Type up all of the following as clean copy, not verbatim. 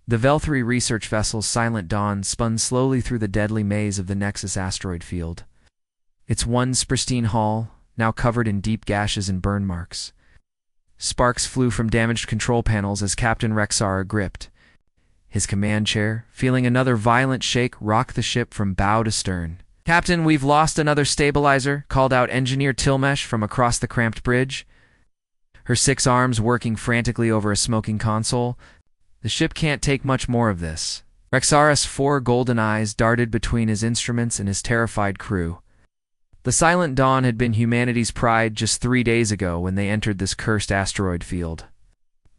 The Vel-3 research vessel's silent dawn spun slowly through the deadly maze of the Nexus asteroid field. Its once pristine hull, now covered in deep gashes and burn marks. Sparks flew from damaged control panels as Captain Rexara gripped his command chair, feeling another violent shake rock the ship from bow to stern. "Captain, we've lost another stabilizer," called out Engineer Tilmesh from across the cramped bridge, her 6 arms working frantically over a smoking console. "The ship can't take much more of this." Rexara's 4 golden eyes darted between his instruments and his terrified crew. The Silent Dawn had been humanity's pride just 3 days ago when they entered this cursed asteroid field.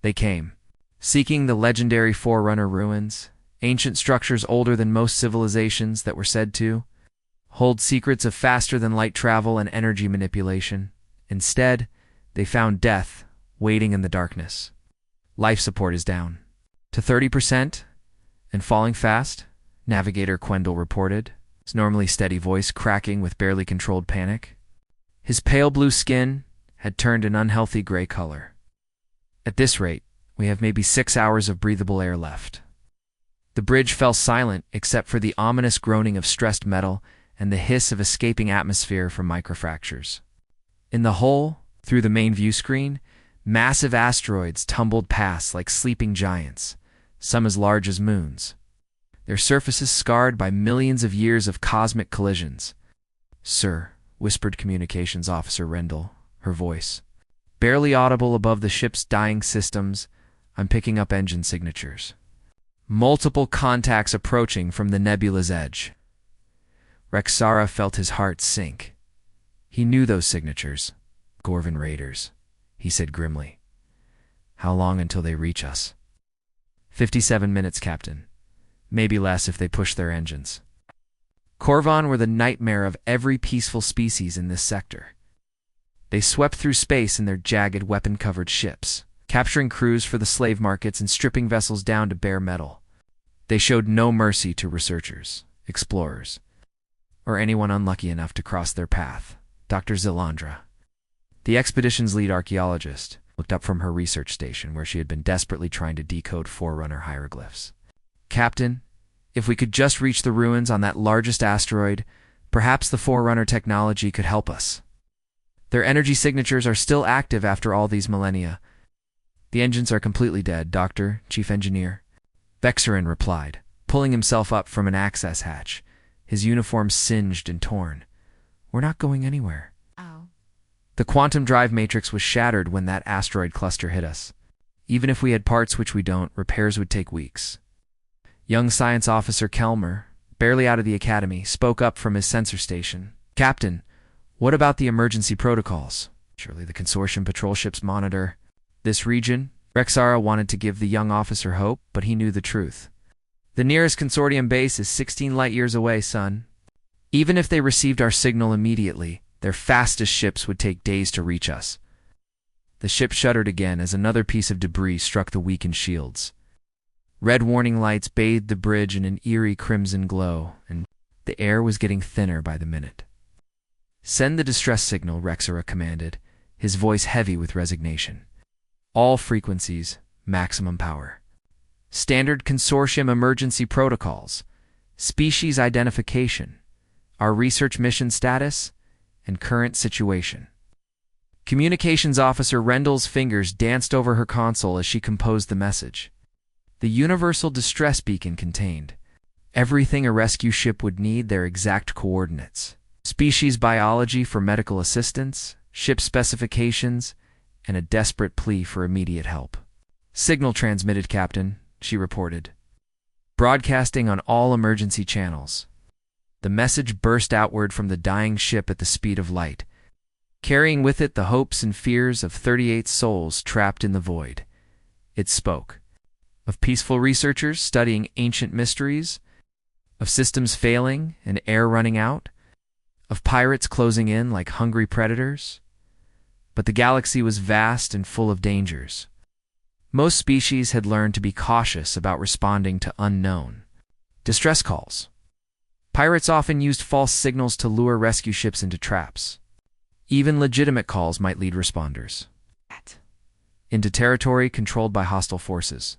They came, seeking the legendary Forerunner ruins, ancient structures older than most civilizations that were said to hold secrets of faster-than-light travel and energy manipulation. Instead, they found death waiting in the darkness. "Life support is down to 30% and falling fast," Navigator Quendel reported, his normally steady voice cracking with barely controlled panic. His pale blue skin had turned an unhealthy gray color. "At this rate, we have maybe 6 hours of breathable air left." The bridge fell silent except for the ominous groaning of stressed metal and the hiss of escaping atmosphere from microfractures. In the hull, through the main view screen, massive asteroids tumbled past like sleeping giants, some as large as moons, their surfaces scarred by millions of years of cosmic collisions. "Sir," whispered Communications Officer Rendell, her voice barely audible above the ship's dying systems, "I'm picking up engine signatures. Multiple contacts approaching from the nebula's edge." Rexara felt his heart sink. He knew those signatures. "Gorvan raiders," he said grimly. "How long until they reach us?" 57 minutes, Captain. Maybe less if they push their engines." Corvan were the nightmare of every peaceful species in this sector. They swept through space in their jagged, weapon-covered ships, capturing crews for the slave markets and stripping vessels down to bare metal. They showed no mercy to researchers, explorers, or anyone unlucky enough to cross their path. Dr. Zilandra, the expedition's lead archaeologist, looked up from her research station where she had been desperately trying to decode Forerunner hieroglyphs. "Captain, if we could just reach the ruins on that largest asteroid, perhaps the Forerunner technology could help us. Their energy signatures are still active after all these millennia." "The engines are completely dead, Doctor, Chief Engineer," Vexarin replied, pulling himself up from an access hatch, his uniform singed and torn. "We're not going anywhere. Oh. The quantum drive matrix was shattered when that asteroid cluster hit us. Even if we had parts, which we don't, repairs would take weeks." Young Science Officer Kelmer, barely out of the academy, spoke up from his sensor station. "Captain, what about the emergency protocols? Surely the consortium patrol ships monitor this region?" Rexara wanted to give the young officer hope, but he knew the truth. "The nearest consortium base is 16 light-years away, son. Even if they received our signal immediately, their fastest ships would take days to reach us." The ship shuddered again as another piece of debris struck the weakened shields. Red warning lights bathed the bridge in an eerie crimson glow, and the air was getting thinner by the minute. "Send the distress signal," Rexara commanded, his voice heavy with resignation. "All frequencies, maximum power. Standard consortium emergency protocols, species identification, our research mission status, and current situation." Communications Officer Rendell's fingers danced over her console as she composed the message. The universal distress beacon contained everything a rescue ship would need, their exact coordinates, species biology for medical assistance, ship specifications, and a desperate plea for immediate help. "Signal transmitted, Captain," she reported, broadcasting on all emergency channels. The message burst outward from the dying ship at the speed of light, carrying with it the hopes and fears of 38 souls trapped in the void. It spoke of peaceful researchers studying ancient mysteries, of systems failing and air running out, of pirates closing in like hungry predators. But the galaxy was vast and full of dangers. Most species had learned to be cautious about responding to unknown distress calls. Pirates often used false signals to lure rescue ships into traps. Even legitimate calls might lead responders into territory controlled by hostile forces.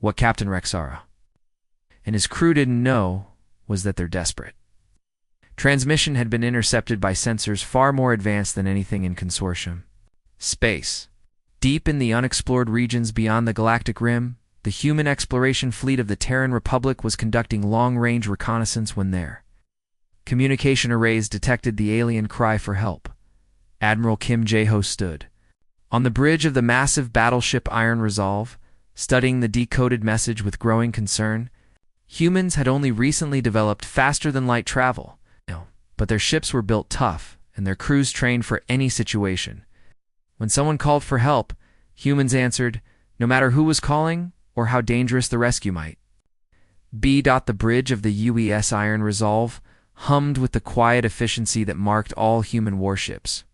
What Captain Rexara and his crew didn't know was that they're desperate. Transmission had been intercepted by sensors far more advanced than anything in Consortium. Space. Deep in the unexplored regions beyond the galactic rim, the human exploration fleet of the Terran Republic was conducting long-range reconnaissance when there. Communication arrays detected the alien cry for help. Admiral Kim Jae-ho stood on the bridge of the massive battleship Iron Resolve, studying the decoded message with growing concern. Humans had only recently developed faster-than-light travel, but their ships were built tough, and their crews trained for any situation. When someone called for help, humans answered, no matter who was calling or how dangerous the rescue might. The bridge of the UES Iron Resolve hummed with the quiet efficiency that marked all human warships.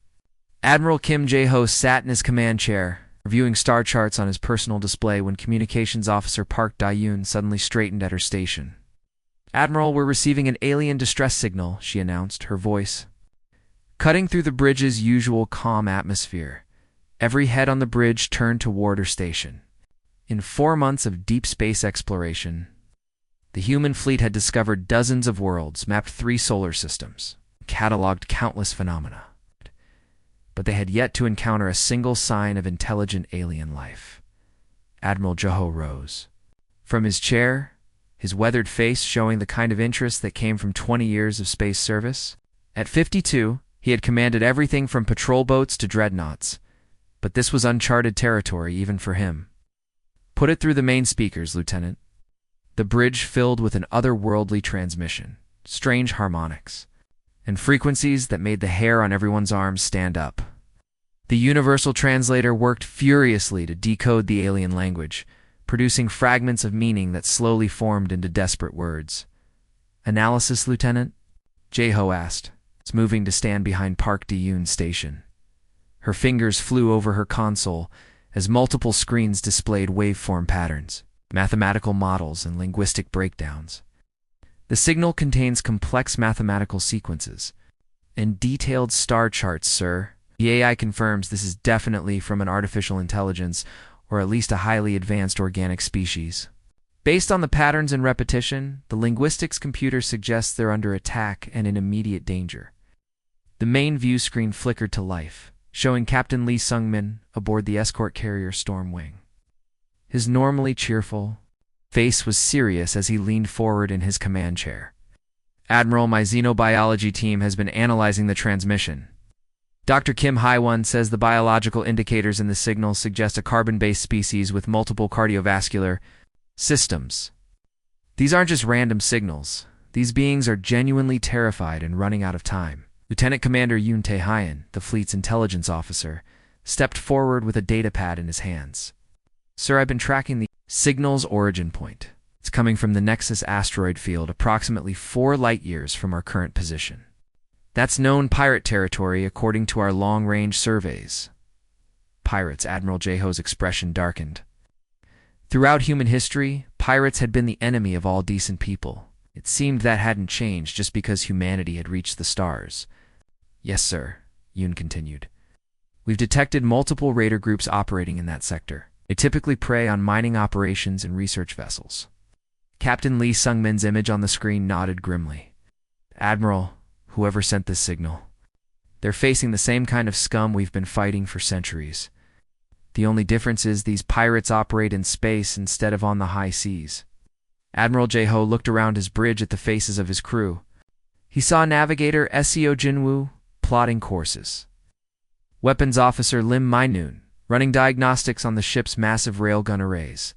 Admiral Kim Jae-ho sat in his command chair, reviewing star charts on his personal display when Communications Officer Park Da-yoon suddenly straightened at her station. Admiral, we're receiving an alien distress signal, she announced, her voice cutting through the bridge's usual calm atmosphere. Every head on the bridge turned toward her station. In 4 months of deep space exploration, the human fleet had discovered dozens of worlds, mapped 3 solar systems, cataloged countless phenomena. But they had yet to encounter a single sign of intelligent alien life. Admiral Jae-ho rose from his chair, his weathered face showing the kind of interest that came from 20 years of space service. At 52, he had commanded everything from patrol boats to dreadnoughts, but this was uncharted territory even for him. Put it through the main speakers, Lieutenant. The bridge filled with an otherworldly transmission, strange harmonics, and frequencies that made the hair on everyone's arms stand up. The universal translator worked furiously to decode the alien language, producing fragments of meaning that slowly formed into desperate words. Analysis, Lieutenant? Jae-ho asked, moving to stand behind Park Da-yoon's station. Her fingers flew over her console as multiple screens displayed waveform patterns, mathematical models, and linguistic breakdowns. The signal contains complex mathematical sequences and detailed star charts, sir. The AI confirms this is definitely from an artificial intelligence or at least a highly advanced organic species. Based on the patterns and repetition, the linguistics computer suggests they're under attack and in immediate danger. The main view screen flickered to life, showing Captain Lee Sung-min aboard the escort carrier Stormwing. His normally cheerful face was serious as he leaned forward in his command chair. Admiral, my xenobiology team has been analyzing the transmission. Dr. Kim Hae-won says the biological indicators in the signal suggest a carbon-based species with multiple cardiovascular systems. These aren't just random signals. These beings are genuinely terrified and running out of time. Lieutenant Commander Yoon Tae-hyun, the fleet's intelligence officer, stepped forward with a datapad in his hands. Sir, I've been tracking the signal's origin point. It's coming from the Nexus asteroid field approximately 4 light-years from our current position. That's known pirate territory according to our long-range surveys. Pirates, Admiral Jae-ho's expression darkened. Throughout human history, pirates had been the enemy of all decent people. It seemed that hadn't changed just because humanity had reached the stars. Yes, sir, Yoon continued. We've detected multiple raider groups operating in that sector. They typically prey on mining operations and research vessels. Captain Lee Sung-min's image on the screen nodded grimly. Admiral, whoever sent this signal, they're facing the same kind of scum we've been fighting for centuries. The only difference is these pirates operate in space instead of on the high seas. Admiral Jae-ho looked around his bridge at the faces of his crew. He saw navigator Seo Jinwoo plotting courses, weapons officer Lim Mai-noon running diagnostics on the ship's massive railgun arrays,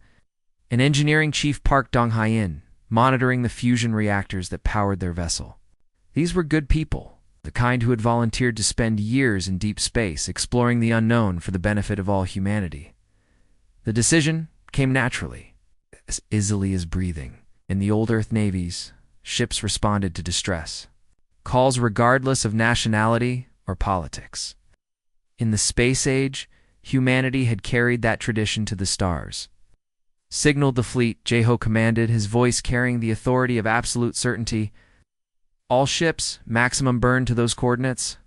and engineering chief Park Dong-hyein monitoring the fusion reactors that powered their vessel. These were good people, the kind who had volunteered to spend years in deep space exploring the unknown for the benefit of all humanity. The decision came naturally, as easily as breathing. In the old Earth navies, ships responded to distress calls regardless of nationality or politics. In the space age, humanity had carried that tradition to the stars. Signaled the fleet, Jae-ho commanded, his voice carrying the authority of absolute certainty. All ships, maximum burn to those coordinates.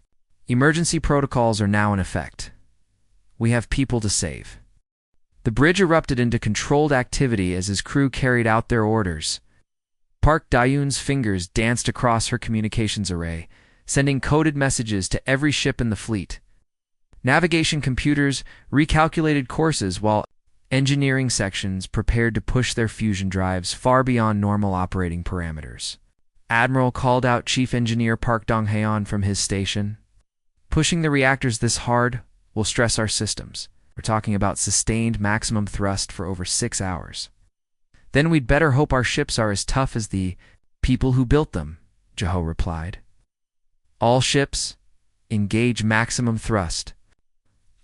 Emergency protocols are now in effect. We have people to save. The bridge erupted into controlled activity as his crew carried out their orders. Park Dayun's fingers danced across her communications array, sending coded messages to every ship in the fleet. Navigation computers recalculated courses while engineering sections prepared to push their fusion drives far beyond normal operating parameters. Admiral called out Chief Engineer Park Dong-haeon from his station. Pushing the reactors this hard will stress our systems. We're talking about sustained maximum thrust for over 6 hours. Then we'd better hope our ships are as tough as the people who built them, Jeho replied. All ships, engage maximum thrust.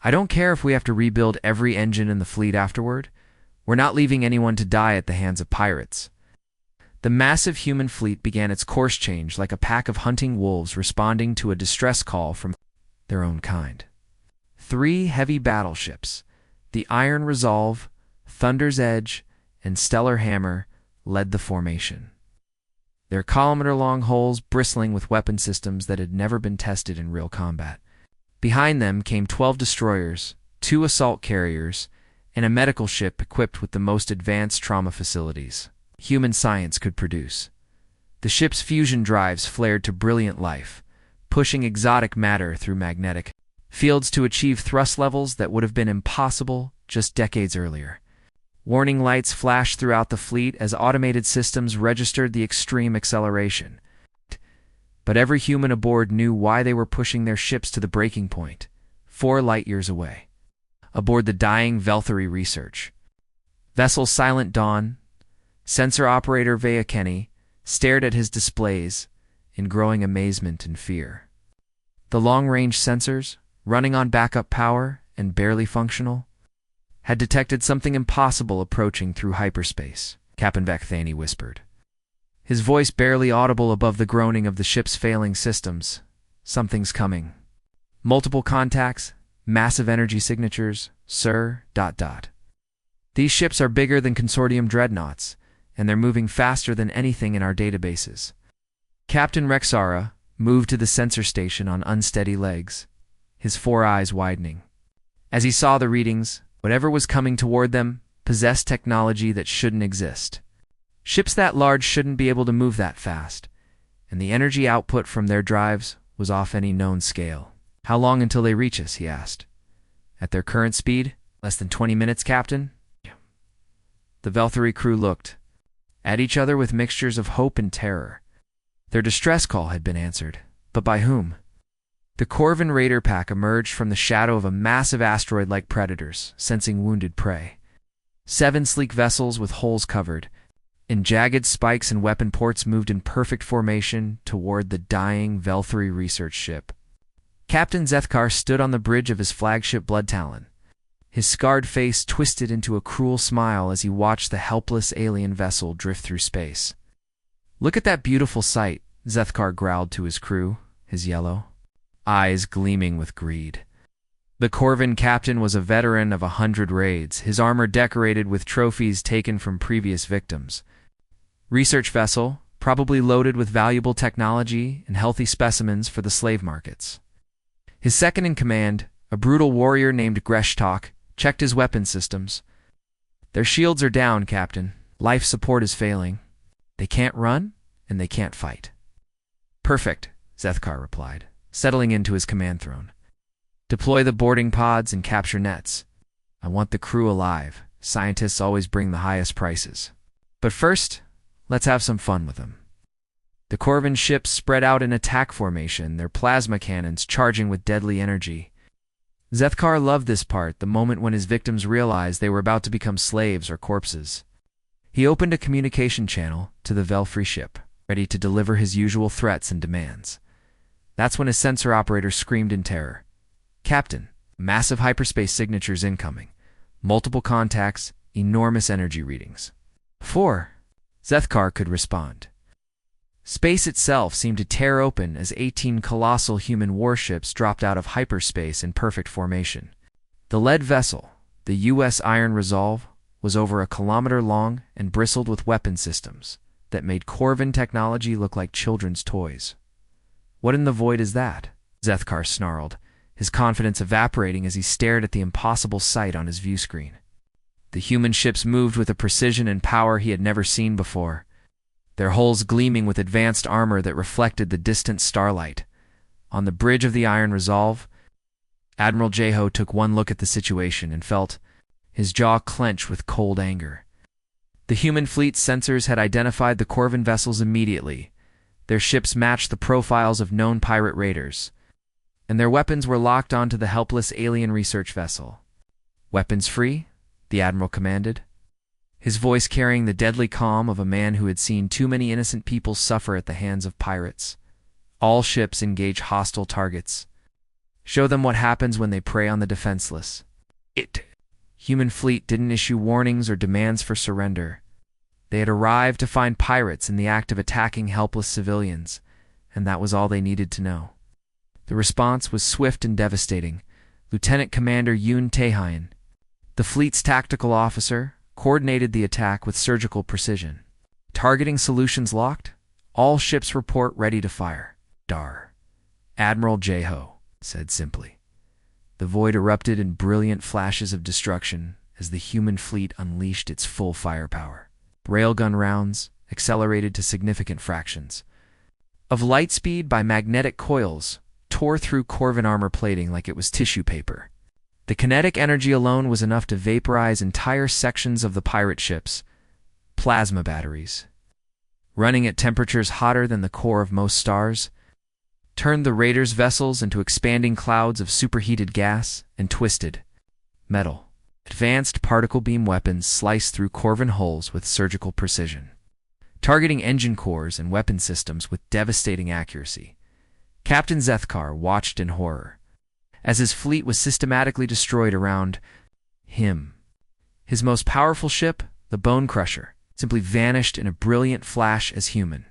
I don't care if we have to rebuild every engine in the fleet afterward. We're not leaving anyone to die at the hands of pirates. The massive human fleet began its course change like a pack of hunting wolves responding to a distress call from their own kind. 3 heavy battleships, the Iron Resolve, Thunder's Edge, and Stellar Hammer, led the formation. Their kilometer-long hulls bristling with weapon systems that had never been tested in real combat. Behind them came 12 destroyers, 2 assault carriers, and a medical ship equipped with the most advanced trauma facilities human science could produce. The ship's fusion drives flared to brilliant life, pushing exotic matter through magnetic fields to achieve thrust levels that would have been impossible just decades earlier. Warning lights flashed throughout the fleet as automated systems registered the extreme acceleration. But every human aboard knew why they were pushing their ships to the breaking point, 4 light-years away. Aboard the dying Velthary Research vessel Silent Dawn, sensor operator Vea Kenny stared at his displays in growing amazement and fear. The long-range sensors, running on backup power and barely functional, had detected something impossible approaching through hyperspace, Captain Vecthani whispered, his voice barely audible above the groaning of the ship's failing systems. Something's coming. Multiple contacts, massive energy signatures, sir, ... These ships are bigger than consortium dreadnoughts, and they're moving faster than anything in our databases. Captain Rexara moved to the sensor station on unsteady legs, his 4 eyes widening. As he saw the readings, whatever was coming toward them possessed technology that shouldn't exist. Ships that large shouldn't be able to move that fast, and the energy output from their drives was off any known scale. How long until they reach us, he asked. At their current speed, less than 20 minutes, Captain? The Velthary crew looked at each other with mixtures of hope and terror. Their distress call had been answered, but by whom? The Corvin raider pack emerged from the shadow of a massive asteroid like predators, sensing wounded prey. 7 sleek vessels with hulls covered in jagged spikes and weapon ports moved in perfect formation toward the dying Velthary research ship. Captain Zethkar stood on the bridge of his flagship Blood Talon, his scarred face twisted into a cruel smile as he watched the helpless alien vessel drift through space. Look at that beautiful sight, Zethkar growled to his crew, his yellow eyes gleaming with greed. The Corvin captain was a veteran of 100 raids, his armor decorated with trophies taken from previous victims. Research vessel, probably loaded with valuable technology and healthy specimens for the slave markets. His second-in-command, a brutal warrior named Greshtok, checked his weapon systems. Their shields are down, Captain. Life support is failing. They can't run, and they can't fight. Perfect, Zethkar replied, settling into his command throne. Deploy the boarding pods and capture nets. I want the crew alive. Scientists always bring the highest prices. But first, let's have some fun with them. The Corvin ships spread out in attack formation, their plasma cannons charging with deadly energy. Zethkar loved this part, the moment when his victims realized they were about to become slaves or corpses. He opened a communication channel to the Velthary ship, ready to deliver his usual threats and demands. That's when his sensor operator screamed in terror. Captain, massive hyperspace signatures incoming. Multiple contacts, enormous energy readings. 4. Zethkar could respond. Space itself seemed to tear open as 18 colossal human warships dropped out of hyperspace in perfect formation. The lead vessel, the U.S. Iron Resolve, was over 1 kilometer long and bristled with weapon systems that made Corvin technology look like children's toys. What in the void is that? Zethkar snarled, his confidence evaporating as he stared at the impossible sight on his view screen. The human ships moved with a precision and power he had never seen before, their hulls gleaming with advanced armor that reflected the distant starlight. On the bridge of the Iron Resolve, Admiral Jeho took one look at the situation and felt his jaw clench with cold anger. The human fleet's sensors had identified the Corvin vessels immediately. Their ships matched the profiles of known pirate raiders, and their weapons were locked onto the helpless alien research vessel. "Weapons free?" the Admiral commanded, his voice carrying the deadly calm of a man who had seen too many innocent people suffer at the hands of pirates. "All ships engage hostile targets. Show them what happens when they prey on the defenseless." Human fleet didn't issue warnings or demands for surrender. They had arrived to find pirates in the act of attacking helpless civilians, and that was all they needed to know. The response was swift and devastating. Lieutenant Commander Yoon Taehyun, the fleet's tactical officer, coordinated the attack with surgical precision. "Targeting solutions locked. All ships report ready to fire." "Dar." Admiral Jeho said simply. The void erupted in brilliant flashes of destruction as the human fleet unleashed its full firepower. Railgun rounds, accelerated to significant fractions of light speed by magnetic coils, tore through Corvin armor plating like it was tissue paper. The kinetic energy alone was enough to vaporize entire sections of the pirate ships, plasma batteries, running at temperatures hotter than the core of most stars, turned the raiders' vessels into expanding clouds of superheated gas and twisted metal. Advanced particle beam weapons sliced through Corvin hulls with surgical precision, targeting engine cores and weapon systems with devastating accuracy. Captain Zethkar watched in horror as his fleet was systematically destroyed around him. His most powerful ship, the Bone Crusher, simply vanished in a brilliant flash as human.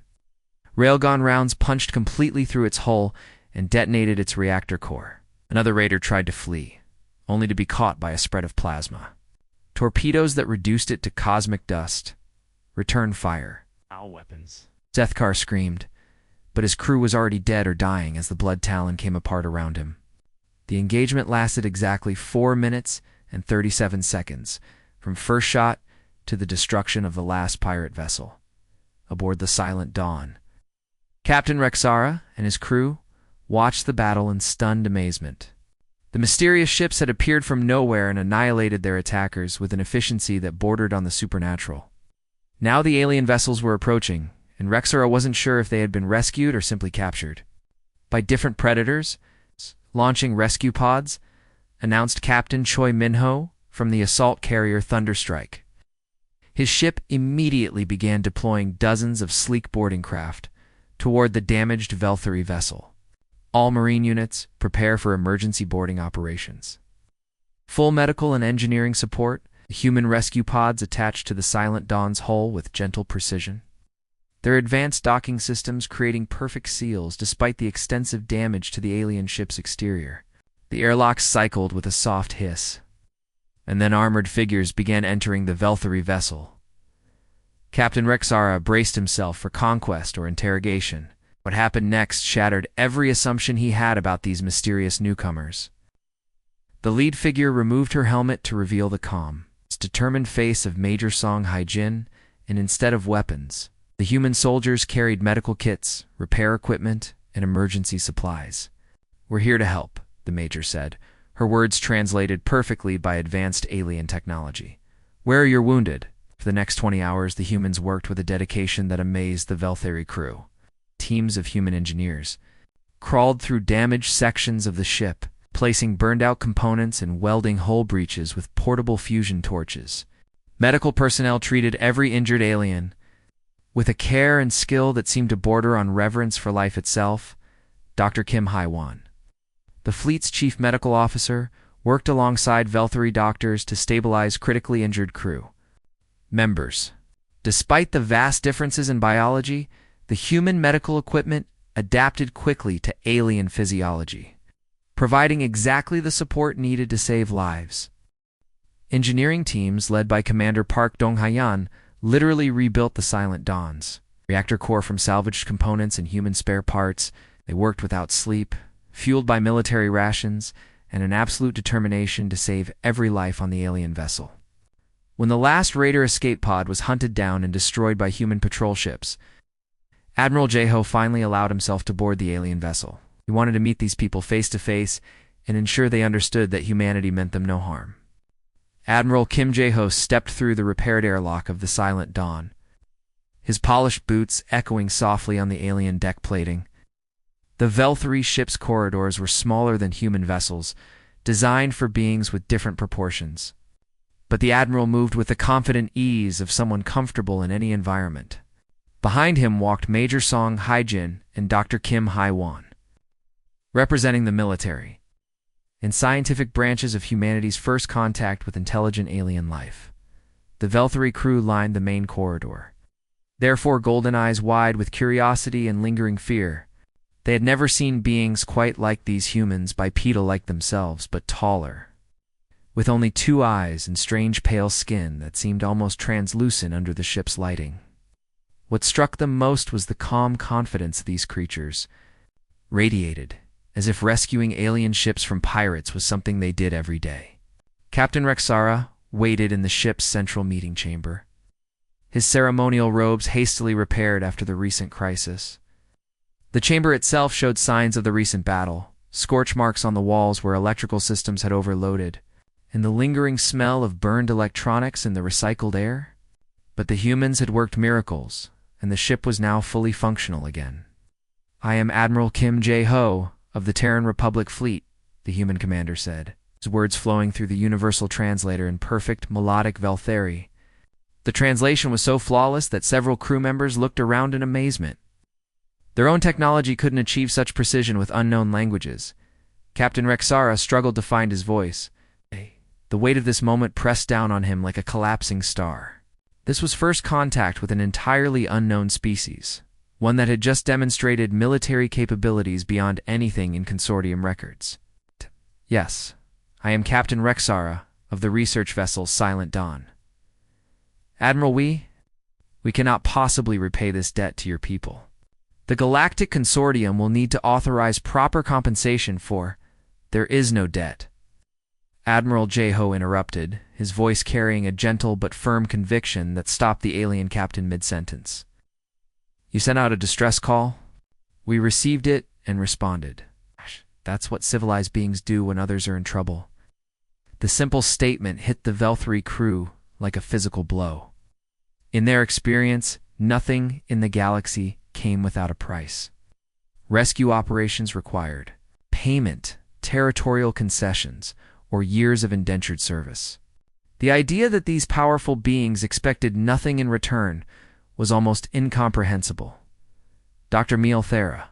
Railgun rounds punched completely through its hull and detonated its reactor core. Another raider tried to flee, only to be caught by a spread of plasma. Torpedoes that reduced it to cosmic dust returned fire. "Our weapons." Zethkar screamed, but his crew was already dead or dying as the blood talon came apart around him. The engagement lasted exactly 4 minutes and 37 seconds, from first shot to the destruction of the last pirate vessel. Aboard the Silent Dawn, Captain Rexara and his crew watched the battle in stunned amazement. The mysterious ships had appeared from nowhere and annihilated their attackers with an efficiency that bordered on the supernatural. Now the alien vessels were approaching, and Rexara wasn't sure if they had been rescued or simply captured by different predators. "Launching rescue pods," announced Captain Choi Minho from the assault carrier Thunderstrike. His ship immediately began deploying dozens of sleek boarding craft toward the damaged Velthari vessel. "All marine units, prepare for emergency boarding operations." Full medical and engineering support, the human rescue pods attached to the Silent Dawn's hull with gentle precision, their advanced docking systems creating perfect seals despite the extensive damage to the alien ship's exterior. The airlocks cycled with a soft hiss, and then armored figures began entering the Velthari vessel. Captain Rexara braced himself for conquest or interrogation. What happened next shattered every assumption he had about these mysterious newcomers. The lead figure removed her helmet to reveal the calm, determined face of Major Song Haijin, and instead of weapons, the human soldiers carried medical kits, repair equipment, and emergency supplies. "We're here to help," the Major said, her words translated perfectly by advanced alien technology. "Where are your wounded?" For the next 20 hours, the humans worked with a dedication that amazed the Velthari crew. Teams of human engineers crawled through damaged sections of the ship, placing burned-out components and welding hull breaches with portable fusion torches. Medical personnel treated every injured alien with a care and skill that seemed to border on reverence for life itself. Dr. Kim Haiwan, the fleet's chief medical officer, worked alongside Velthari doctors to stabilize critically injured crew members. Despite the vast differences in biology, the human medical equipment adapted quickly to alien physiology, providing exactly the support needed to save lives. Engineering teams led by Commander Park Dong-Hyan literally rebuilt the Silent Dawn's reactor core from salvaged components and human spare parts. They worked without sleep, fueled by military rations, and an absolute determination to save every life on the alien vessel. When the last Raider escape pod was hunted down and destroyed by human patrol ships, Admiral J-Ho finally allowed himself to board the alien vessel. He wanted to meet these people face to face and ensure they understood that humanity meant them no harm. Admiral Kim J-Ho stepped through the repaired airlock of the Silent Dawn, his polished boots echoing softly on the alien deck plating. The Vel-3 ship's corridors were smaller than human vessels, designed for beings with different proportions. But the Admiral moved with the confident ease of someone comfortable in any environment. Behind him walked Major Song Haijin and Dr. Kim Hai-Wan, representing the military and scientific branches of humanity's first contact with intelligent alien life. The Vel-3 crew lined the main corridor, their four golden eyes wide with curiosity and lingering fear. They had never seen beings quite like these humans, bipedal like themselves, but taller, with only two eyes and strange pale skin that seemed almost translucent under the ship's lighting. What struck them most was the calm confidence these creatures radiated, as if rescuing alien ships from pirates was something they did every day. Captain Rexara waited in the ship's central meeting chamber, his ceremonial robes hastily repaired after the recent crisis. The chamber itself showed signs of the recent battle, scorch marks on the walls where electrical systems had overloaded, and the lingering smell of burned electronics in the recycled air. But the humans had worked miracles, and the ship was now fully functional again. "I am Admiral Kim J-Ho of the Terran Republic Fleet," the human commander said, his words flowing through the universal translator in perfect, melodic Vel-3. The translation was so flawless that several crew members looked around in amazement. Their own technology couldn't achieve such precision with unknown languages. Captain Rexara struggled to find his voice. The weight of this moment pressed down on him like a collapsing star. This was first contact with an entirely unknown species, one that had just demonstrated military capabilities beyond anything in consortium records. "Yes, I am Captain Rexara of the research vessel Silent Dawn. Admiral, we cannot possibly repay this debt to your people. The Galactic Consortium will need to authorize proper compensation for. There is no debt." Admiral J-Ho interrupted, his voice carrying a gentle but firm conviction that stopped the alien captain mid-sentence. "You sent out a distress call? We received it and responded. That's what civilized beings do when others are in trouble." The simple statement hit the Vel-3 crew like a physical blow. In their experience, nothing in the galaxy came without a price. Rescue operations required payment, territorial concessions, or years of indentured service. The idea that these powerful beings expected nothing in return was almost incomprehensible. Dr. Miel Thera,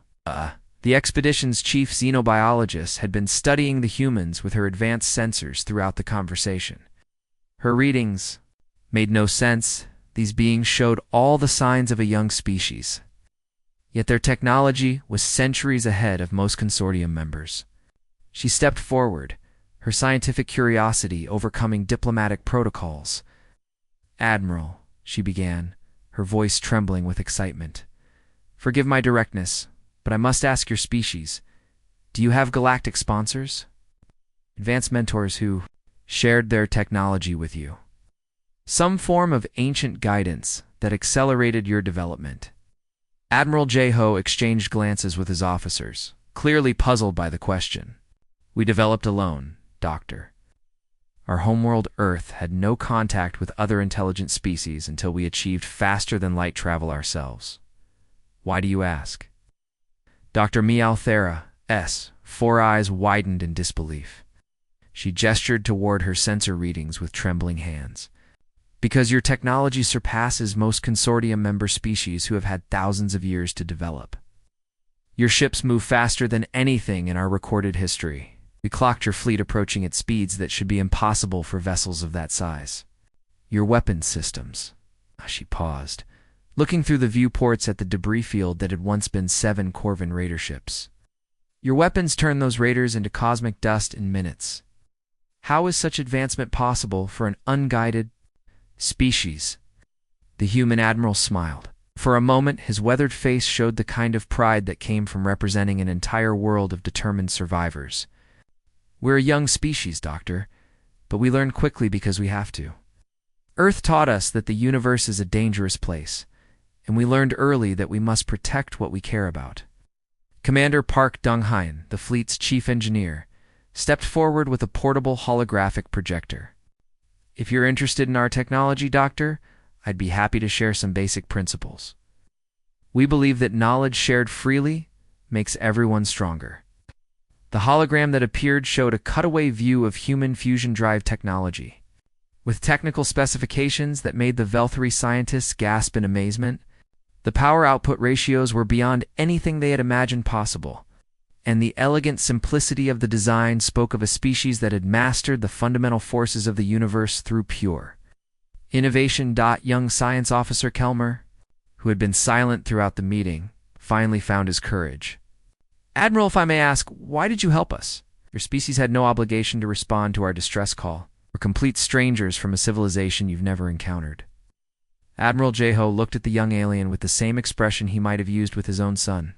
the expedition's chief xenobiologist, had been studying the humans with her advanced sensors throughout the conversation. Her readings made no sense. These beings showed all the signs of a young species. Yet their technology was centuries ahead of most consortium members. She stepped forward, her scientific curiosity overcoming diplomatic protocols. "Admiral," she began, her voice trembling with excitement. "Forgive my directness, but I must ask your species, do you have galactic sponsors? Advanced mentors who shared their technology with you? Some form of ancient guidance that accelerated your development?" Admiral J-Ho exchanged glances with his officers, clearly puzzled by the question. "We developed alone, Doctor. Our homeworld Earth had no contact with other intelligent species until we achieved faster-than-light travel ourselves. Why do you ask?" Dr. Miel Thera's four eyes widened in disbelief. She gestured toward her sensor readings with trembling hands. "Because your technology surpasses most consortium member species who have had thousands of years to develop. Your ships move faster than anything in our recorded history. We clocked your fleet approaching at speeds that should be impossible for vessels of that size. Your weapons systems." She paused, looking through the viewports at the debris field that had once been 7 Corvin raider ships. "Your weapons turn those raiders into cosmic dust in minutes. How is such advancement possible for an unguided species?" The human admiral smiled. For a moment, his weathered face showed the kind of pride that came from representing an entire world of determined survivors. "We're a young species, Doctor, but we learn quickly because we have to. Earth taught us that the universe is a dangerous place, and we learned early that we must protect what we care about. Commander Park Dong-hyun, the fleet's chief engineer, stepped forward with a portable holographic projector. If you're interested in our technology, Doctor, I'd be happy to share some basic principles. We believe that knowledge shared freely makes everyone stronger. The hologram that appeared showed a cutaway view of human fusion drive technology. With technical specifications that made the Velthari scientists gasp in amazement, the power output ratios were beyond anything they had imagined possible, and the elegant simplicity of the design spoke of a species that had mastered the fundamental forces of the universe through pure innovation. Young science officer Kelmer, who had been silent throughout the meeting, finally found his courage. Admiral, if I may ask, why did you help us? Your species had no obligation to respond to our distress call. We're complete strangers from a civilization you've never encountered. Admiral Jeho looked at the young alien with the same expression he might have used with his own son.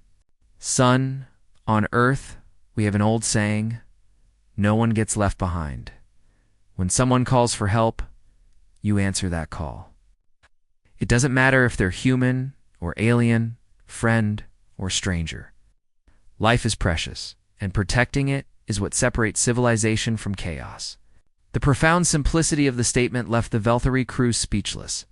Son, on Earth, we have an old saying, no one gets left behind. When someone calls for help, you answer that call. It doesn't matter if they're human or alien, friend or stranger. Life is precious, and protecting it is what separates civilization from chaos. The profound simplicity of the statement left the Velthari crew speechless.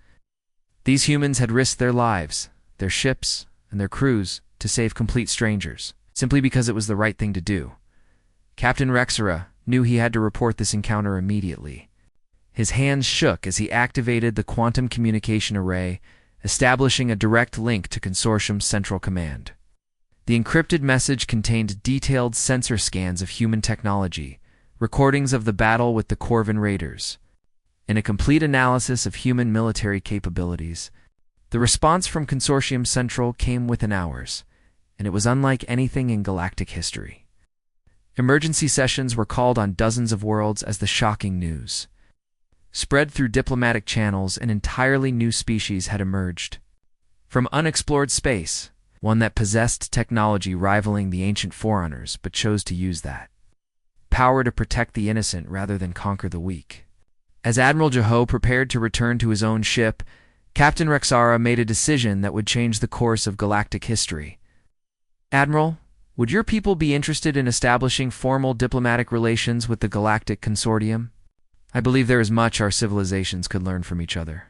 These humans had risked their lives, their ships, and their crews to save complete strangers, simply because it was the right thing to do. Captain Rexera knew he had to report this encounter immediately. His hands shook as he activated the quantum communication array, establishing a direct link to Consortium's Central Command. The encrypted message contained detailed sensor scans of human technology, recordings of the battle with the Corvin Raiders, and a complete analysis of human military capabilities. The response from Consortium Central came within hours, and it was unlike anything in galactic history. Emergency sessions were called on dozens of worlds as the shocking news spread through diplomatic channels. An entirely new species had emerged from unexplored space, one that possessed technology rivaling the ancient Forerunners, but chose to use that power to protect the innocent rather than conquer the weak. As Admiral Jeho prepared to return to his own ship, Captain Rexera made a decision that would change the course of galactic history. Admiral, would your people be interested in establishing formal diplomatic relations with the Galactic Consortium? I believe there is much our civilizations could learn from each other.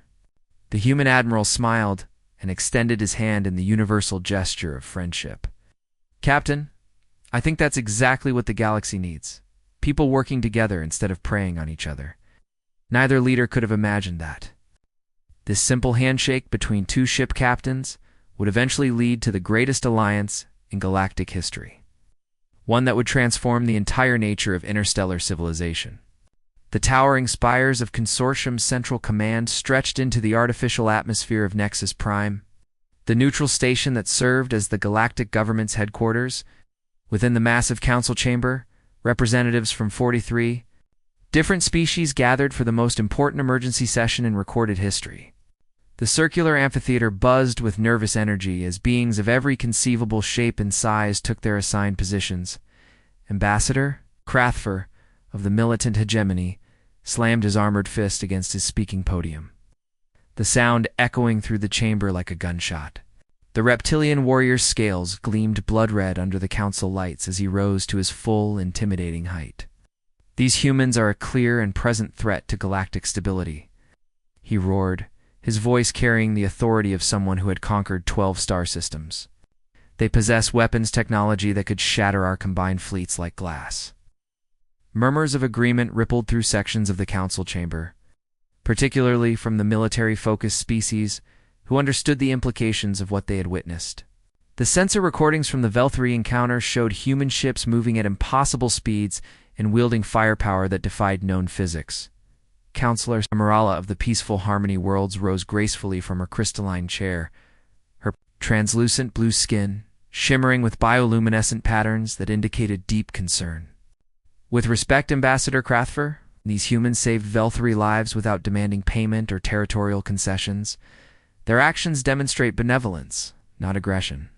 The human admiral smiled and extended his hand in the universal gesture of friendship. Captain, I think that's exactly what the galaxy needs. People working together instead of preying on each other. Neither leader could have imagined that. This simple handshake between two ship captains would eventually lead to the greatest alliance in galactic history, one that would transform the entire nature of interstellar civilization. The towering spires of Consortium's Central Command stretched into the artificial atmosphere of Nexus Prime, the neutral station that served as the galactic government's headquarters. Within the massive council chamber, representatives from 43 different species gathered for the most important emergency session in recorded history. The circular amphitheater buzzed with nervous energy as beings of every conceivable shape and size took their assigned positions. Ambassador Krathfer of the militant hegemony slammed his armored fist against his speaking podium, the sound echoing through the chamber like a gunshot. The reptilian warrior's scales gleamed blood-red under the council lights as he rose to his full, intimidating height. These humans are a clear and present threat to galactic stability, he roared, his voice carrying the authority of someone who had conquered 12 star systems. They possess weapons technology that could shatter our combined fleets like glass. Murmurs of agreement rippled through sections of the council chamber, particularly from the military-focused species who understood the implications of what they had witnessed. The sensor recordings from the Velthari encounter showed human ships moving at impossible speeds and wielding firepower that defied known physics. Counselor Amarala of the Peaceful Harmony Worlds rose gracefully from her crystalline chair, her translucent blue skin shimmering with bioluminescent patterns that indicated deep concern. With respect, Ambassador Krathfer, these humans saved Velthari lives without demanding payment or territorial concessions. Their actions demonstrate benevolence, not aggression,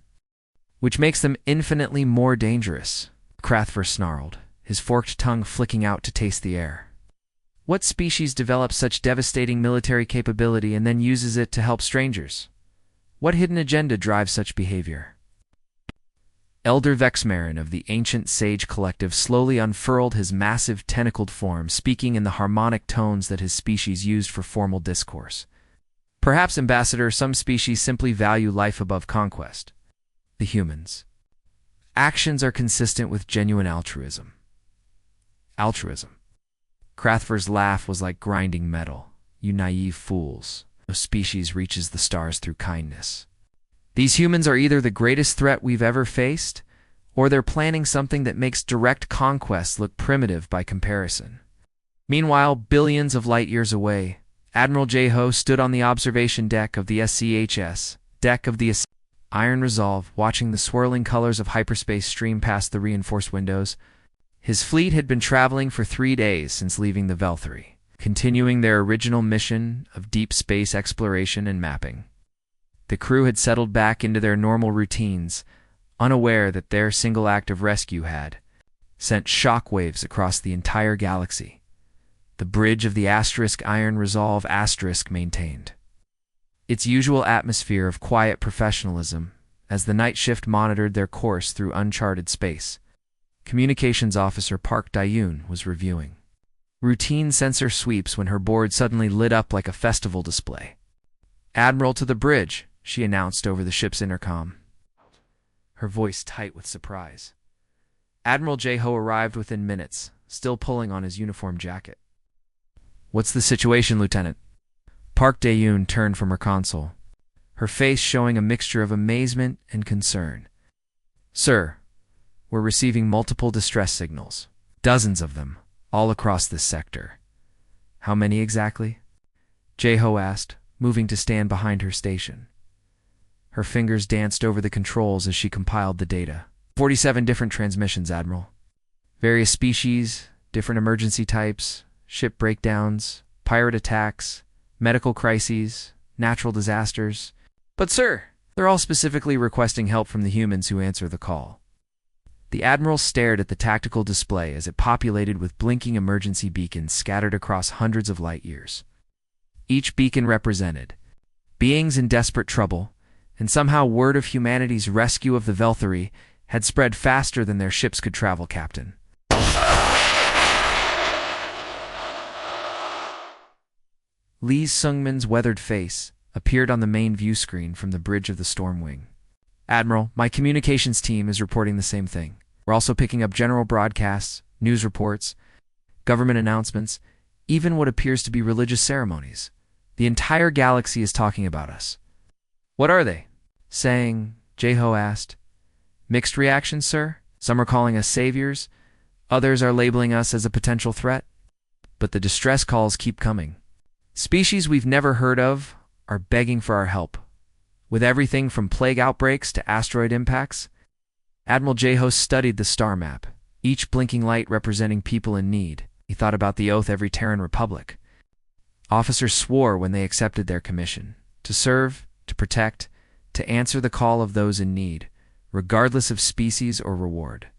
which makes them infinitely more dangerous, Krathfer snarled, his forked tongue flicking out to taste the air. What species develops such devastating military capability and then uses it to help strangers? What hidden agenda drives such behavior? Elder Vexmarin of the Ancient Sage Collective slowly unfurled his massive tentacled form, speaking in the harmonic tones that his species used for formal discourse. Perhaps, Ambassador, some species simply value life above conquest. The humans. Actions are consistent with genuine altruism. Altruism. Krathver's laugh was like grinding metal. You naive fools. No species reaches the stars through kindness. These humans are either the greatest threat we've ever faced, or they're planning something that makes direct conquest look primitive by comparison. Meanwhile, billions of light-years away, Admiral Jeho stood on the observation deck of the SCHS, deck of the Iron Resolve, watching the swirling colors of hyperspace stream past the reinforced windows. His fleet had been traveling for 3 days since leaving the Velthary, continuing their original mission of deep space exploration and mapping. The crew had settled back into their normal routines, unaware that their single act of rescue had sent shockwaves across the entire galaxy. The bridge of the Iron Resolve maintained its usual atmosphere of quiet professionalism as the night shift monitored their course through uncharted space. Communications Officer Park Dayun was reviewing routine sensor sweeps when her board suddenly lit up like a festival display. "Admiral to the bridge," she announced over the ship's intercom, her voice tight with surprise. Admiral Jeho arrived within minutes, still pulling on his uniform jacket. "What's the situation, Lieutenant?" Park Dayun turned from her console, her face showing a mixture of amazement and concern. "Sir, we're receiving multiple distress signals, dozens of them, all across this sector." "How many exactly?" Jeho asked, moving to stand behind her station. Her fingers danced over the controls as she compiled the data. 47 different transmissions, Admiral. Various species, different emergency types, ship breakdowns, pirate attacks, medical crises, natural disasters. But sir, they're all specifically requesting help from the humans who answer the call. The Admiral stared at the tactical display as it populated with blinking emergency beacons scattered across hundreds of light years. Each beacon represented beings in desperate trouble, and somehow word of humanity's rescue of the Velthary had spread faster than their ships could travel, Captain. Lee Sungman's weathered face appeared on the main view screen from the bridge of the Stormwing. "Admiral, my communications team is reporting the same thing. We're also picking up general broadcasts, news reports, government announcements, even what appears to be religious ceremonies. The entire galaxy is talking about us." "What are they saying?" Jeho asked. "Mixed reactions, sir. Some are calling us saviors. Others are labeling us as a potential threat. But the distress calls keep coming. Species we've never heard of are begging for our help, with everything from plague outbreaks to asteroid impacts." Admiral Jeho studied the star map, each blinking light representing people in need. He thought about the oath every Terran Republic officers swore when they accepted their commission: to serve, to protect, to answer the call of those in need, regardless of species or reward.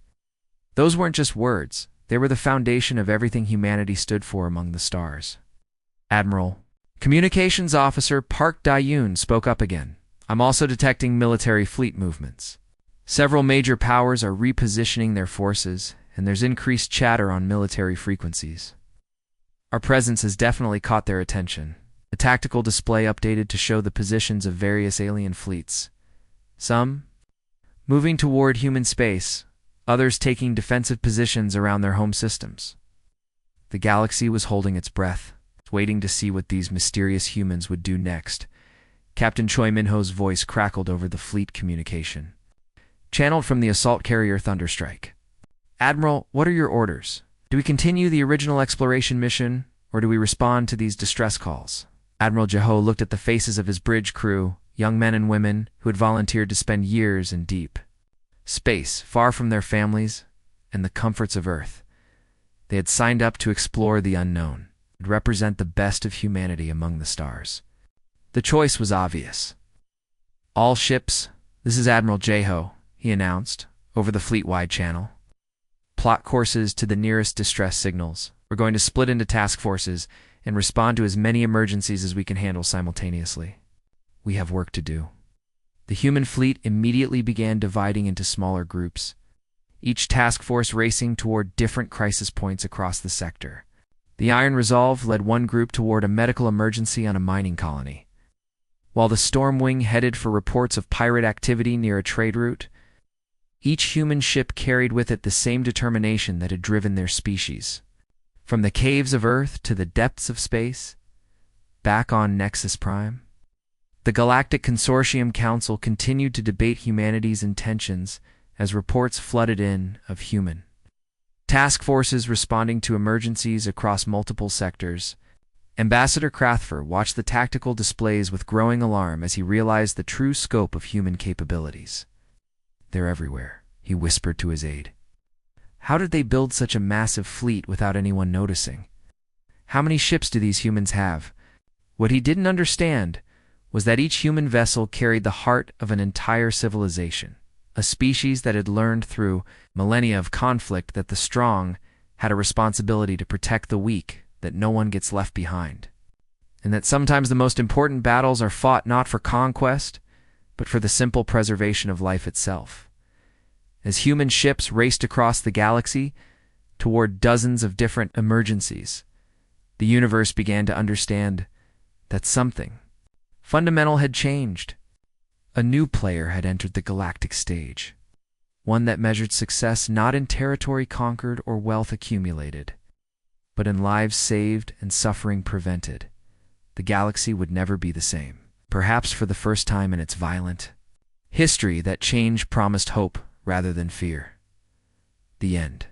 Those weren't just words, they were the foundation of everything humanity stood for among the stars. "Admiral." Communications Officer Park Dayun spoke up again. "I'm also detecting military fleet movements. Several major powers are repositioning their forces, and there's increased chatter on military frequencies. Our presence has definitely caught their attention." The tactical display updated to show the positions of various alien fleets. Some moving toward human space, others taking defensive positions around their home systems. The galaxy was holding its breath, waiting to see what these mysterious humans would do next. Captain Choi Minho's voice crackled over the fleet communication, channeled from the assault carrier Thunderstrike. "Admiral, what are your orders? Do we continue the original exploration mission, or do we respond to these distress calls?" Admiral Jeho looked at the faces of his bridge crew, young men and women who had volunteered to spend years in deep space, far from their families and the comforts of Earth. They had signed up to explore the unknown, and represent the best of humanity among the stars. The choice was obvious. "All ships, this is Admiral Jeho," he announced over the fleet-wide channel. "Plot courses to the nearest distress signals. We're going to split into task forces and respond to as many emergencies as we can handle simultaneously. We have work to do. The human fleet immediately began dividing into smaller groups, each task force racing toward different crisis points across the sector. The Iron Resolve led one group toward a medical emergency on a mining colony, while the Stormwing headed for reports of pirate activity near a trade route. Each human ship carried with it the same determination that had driven their species. From the caves of Earth to the depths of space, back on Nexus Prime. The Galactic Consortium Council continued to debate humanity's intentions as reports flooded in of human task forces responding to emergencies across multiple sectors. Ambassador Krathfer watched the tactical displays with growing alarm as he realized the true scope of human capabilities. "They're everywhere," he whispered to his aide. "How did they build such a massive fleet without anyone noticing? How many ships do these humans have?" What he didn't understand was that each human vessel carried the heart of an entire civilization, a species that had learned through millennia of conflict that the strong had a responsibility to protect the weak, that no one gets left behind, and that sometimes the most important battles are fought not for conquest, but for the simple preservation of life itself. As human ships raced across the galaxy toward dozens of different emergencies, the universe began to understand that something fundamental had changed. A new player had entered the galactic stage, one that measured success not in territory conquered or wealth accumulated, but in lives saved and suffering prevented. The galaxy would never be the same. Perhaps for the first time in its violent history, that change promised hope rather than fear. The end.